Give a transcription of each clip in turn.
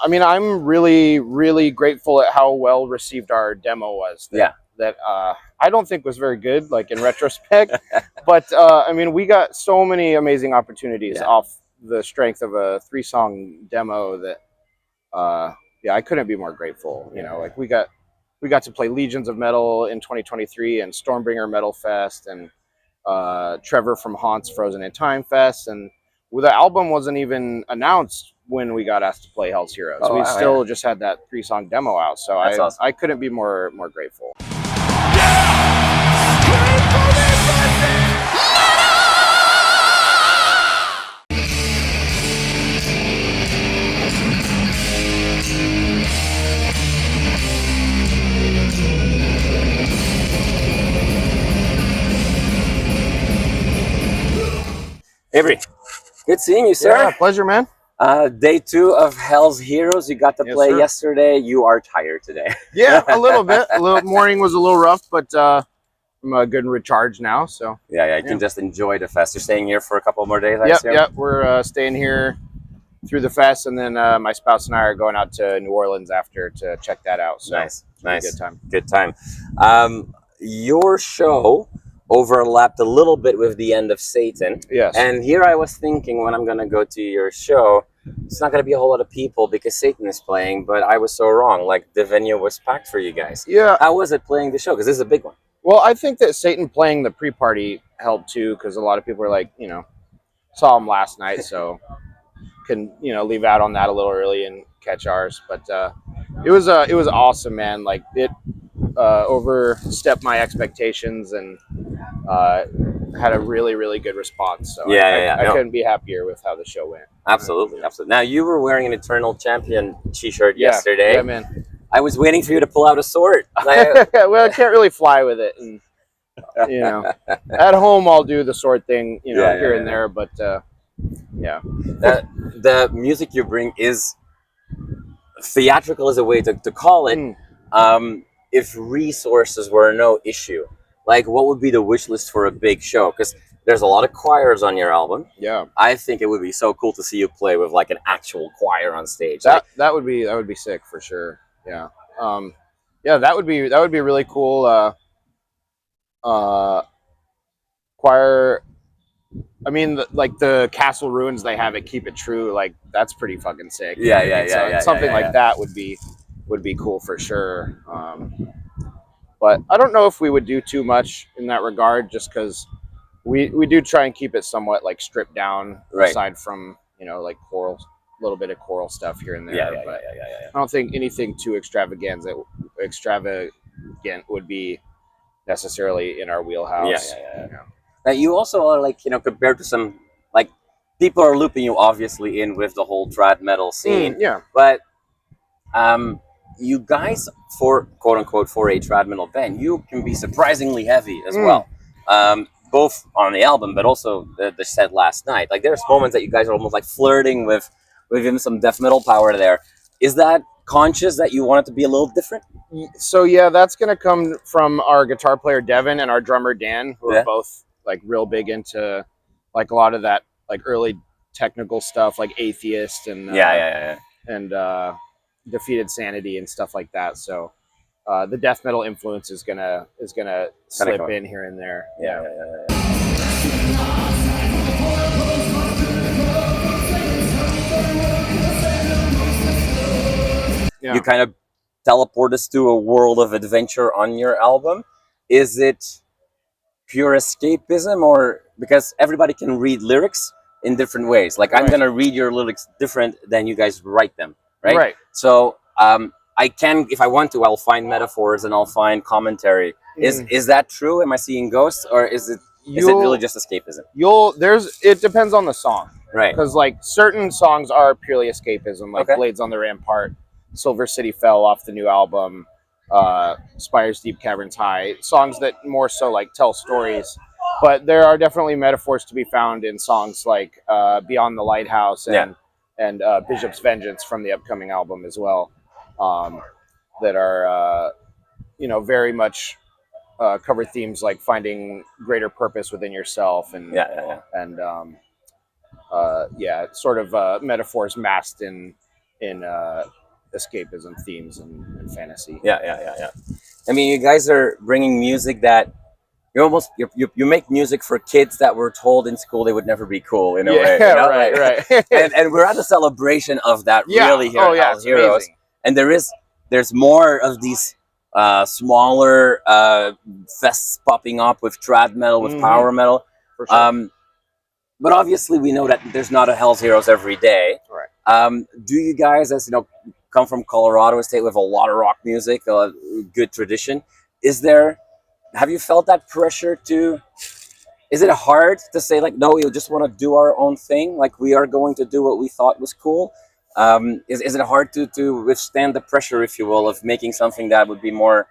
I mean, I'm really, really grateful at how well received our demo was. That I don't think was very good, like in retrospect. But I mean, we got so many amazing opportunities off the strength of a 3-song demo that, I couldn't be more grateful. You know, like we got to play Legions of Metal in 2023 and Stormbringer Metal Fest and Trevor from Haunt's Frozen in Time Fest, and the album wasn't even announced when we got asked to play Hell's Heroes. We still just had that 3-song demo out, so awesome. I couldn't be more grateful. Avery, good seeing you, sir. Yeah, pleasure, man. Day 2 of Hell's Heroes. You got to play yesterday. You are tired today. Yeah, a little bit. Morning was a little rough, but I'm good and recharged now. So you can just enjoy the fest. You're staying here for a couple more days, I assume? Yep. We're staying here through the fest, and then my spouse and I are going out to New Orleans after to check that out. So nice. Good time. Your show overlapped a little bit with the end of Satan. Yes. And here I was thinking, when I'm going to go to your show, it's not going to be a whole lot of people because Satan is playing, but I was so wrong. Like, the venue was packed for you guys. Yeah. How was it playing the show? Because this is a big one. Well, I think that Satan playing the pre-party helped too, because a lot of people were like, saw him last night, so can, leave out on that a little early and catch ours. But it was awesome, man. Like, it overstepped my expectations and had a really, really good response. So I couldn't be happier with how the show went. Absolutely. Now, you were wearing an Eternal Champion t-shirt yesterday. Yeah, man. I was waiting for you to pull out a sword. Well, I can't really fly with it, and at home I'll do the sword thing, here and there. But the music you bring is theatrical, is a way to call it. If resources were no issue, like, what would be the wish list for a big show? Because there's a lot of choirs on your album. Yeah, I think it would be so cool to see you play with like an actual choir on stage. That would be sick for sure. Yeah. That would be really cool. Choir. I mean, like the Castle Ruins they have at Keep It True, like that's pretty fucking sick. Something like that would be cool for sure. But I don't know if we would do too much in that regard, just because we do try and keep it somewhat like stripped down, aside from like choral. Little bit of choral stuff here and there. I don't think anything too extravagant would be necessarily in our wheelhouse. Now, you also are like, compared to some, like, people are looping you obviously in with the whole trad metal scene. But you guys, for quote unquote for a trad metal band, you can be surprisingly heavy as well. Both on the album, but also the set last night. Like, there's moments that you guys are almost like flirting with even some death metal power there. Is that conscious that you want it to be a little different? So that's going to come from our guitar player Devin and our drummer Dan, who are both like real big into like a lot of that like early technical stuff, like Atheist and and Defeated Sanity and stuff like that. So the death metal influence is gonna slip in here and there. You kind of teleport us to a world of adventure on your album. Is it pure escapism, or because everybody can read lyrics in different ways? Like, I'm gonna read your lyrics different than you guys write them, right? So I can, if I want to, I'll find metaphors and I'll find commentary. Is that true? Am I seeing ghosts, or is it really just escapism? It depends on the song, right? Because like certain songs are purely escapism, like Blades on the Rampart, Silver City Fell off the new album, Spires Deep, Caverns High, songs that more so like tell stories. But there are definitely metaphors to be found in songs like Beyond the Lighthouse and Bishop's Vengeance from the upcoming album as well, that are very much cover themes like finding greater purpose within yourself and sort of metaphors masked in escapism themes and fantasy. Yeah. I mean, you guys are bringing music that you make music for kids that were told in school they would never be cool in a way. You know? Right. and we're at the celebration of that really here at Hell's Heroes. Amazing. And there's more of these smaller fests popping up with trad metal, with power metal. For sure. But obviously we know that there's not a Hell's Heroes every day. Right. Do you guys, as you know, come from Colorado, a state with a lot of rock music, a good tradition? Have you felt that pressure to? Is it hard to say like, no, we just want to do our own thing, like we are going to do what we thought was cool? Is it hard to withstand the pressure, if you will, of making something that would be more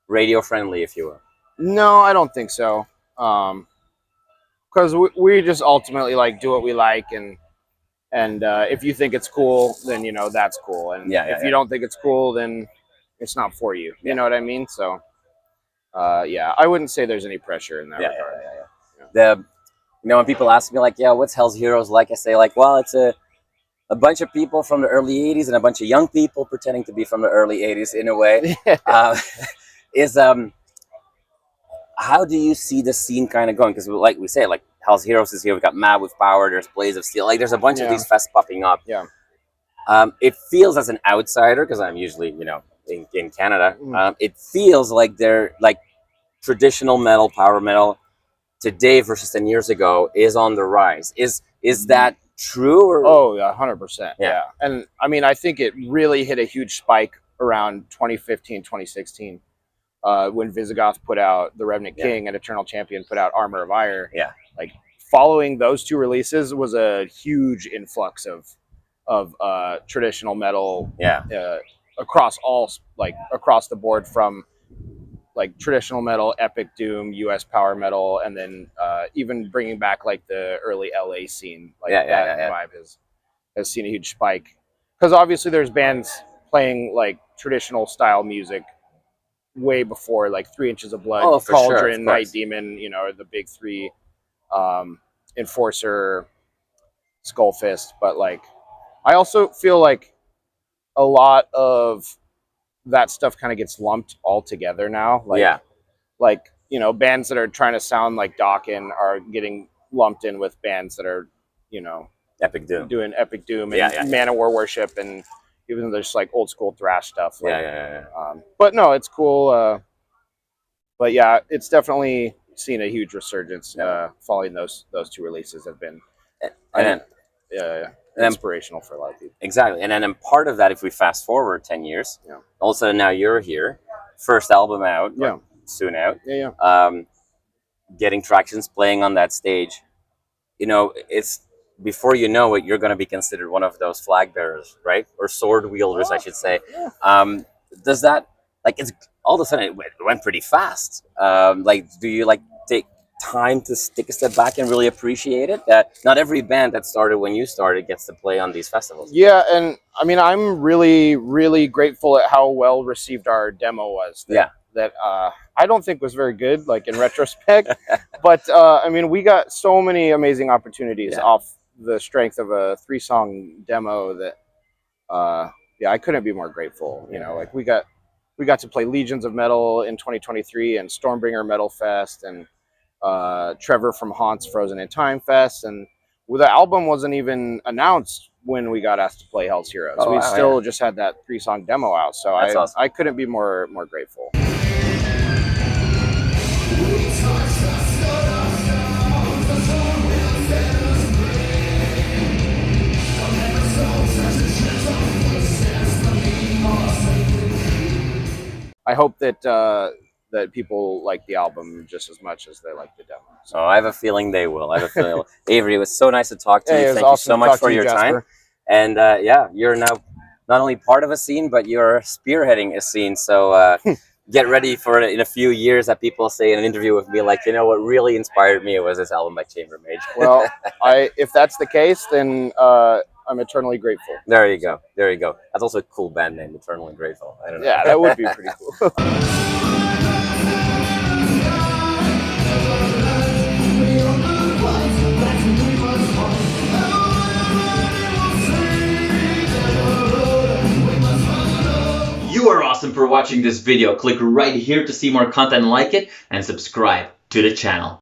radio friendly, if you will? No, I don't think so. Because we just ultimately like do what we like, and if you think it's cool, then you know that's cool, and if you don't think it's cool, then it's not for you. You know what I mean? So, I wouldn't say there's any pressure in that regard. When people ask me like, what's Hell's Heroes like? I say like, well, it's a bunch of people from the early 80s and a bunch of young people pretending to be from the early 80s in a way. How do you see the scene kind of going? Because like we say, like Hell's Heroes is here. We've got Mad with Power. There's Blaze of Steel. Like there's a bunch of these fests popping up. Yeah. It feels, as an outsider, because I'm usually in Canada. It feels like they're like traditional metal, power metal today versus 10 years ago is on the rise. Is that true? Or? Oh, yeah, 100%. Yeah. And I mean, I think it really hit a huge spike around 2015, 2016, when Visigoth put out The Revenant King and Eternal Champion put out Armor of Ire. Yeah. Like following those two releases was a huge influx of traditional metal. Across the board, from like traditional metal, epic doom, US power metal, and then even bringing back like the early LA scene. Like that vibe has seen a huge spike, because obviously there's bands playing like traditional style music way before like 3 Inches of Blood, Cauldron, Night Demon, the big three, Enforcer, Skullfist. But like I also feel like a lot of that stuff kind of gets lumped all together now. Like bands that are trying to sound like Dawkins are getting lumped in with bands that are, Epic Doom, doing Epic Doom and Man of War Worship, and even though there's like old school thrash stuff. But no, it's cool. But yeah, it's definitely seen a huge resurgence following those two releases. Have been inspirational for a lot of people. Exactly. And then part of that, if we fast forward 10 years, all of a sudden now you're here, first album out, soon out, getting tractions, playing on that stage. It's before you know it, you're going to be considered one of those flag bearers, right? Or sword wielders, I should say. Does that, like, it's all of a sudden it went pretty fast. Like, do you like take time to take a step back and really appreciate it, that not every band that started when you started gets to play on these festivals? And I mean, I'm really, really grateful at how well received our demo was. That I don't think was very good, like in retrospect. But I mean, we got so many amazing opportunities off the strength of a 3-song demo that I couldn't be more grateful. Like we got to play Legions of Metal in 2023 and Stormbringer Metal Fest, and Trevor from Haunt's Frozen in Time Fest, and the album wasn't even announced when we got asked to play Hell's Heroes. We still just had that 3-song demo out, so awesome. I couldn't be more grateful. I hope that people like the album just as much as they like the demo. So. I have a feeling they will. Avery, it was so nice to talk to you. Thank you so much for your time. And you're now not only part of a scene, but you're spearheading a scene. So get ready for it in a few years that people say in an interview with me, like, what really inspired me was this album by Chamber Mage. Well, if that's the case, then I'm eternally grateful. There you go. That's also a cool band name, Eternally Grateful. I don't know. Yeah, that would be pretty cool. You are awesome for watching this video. Click right here to see more content like it and subscribe to the channel.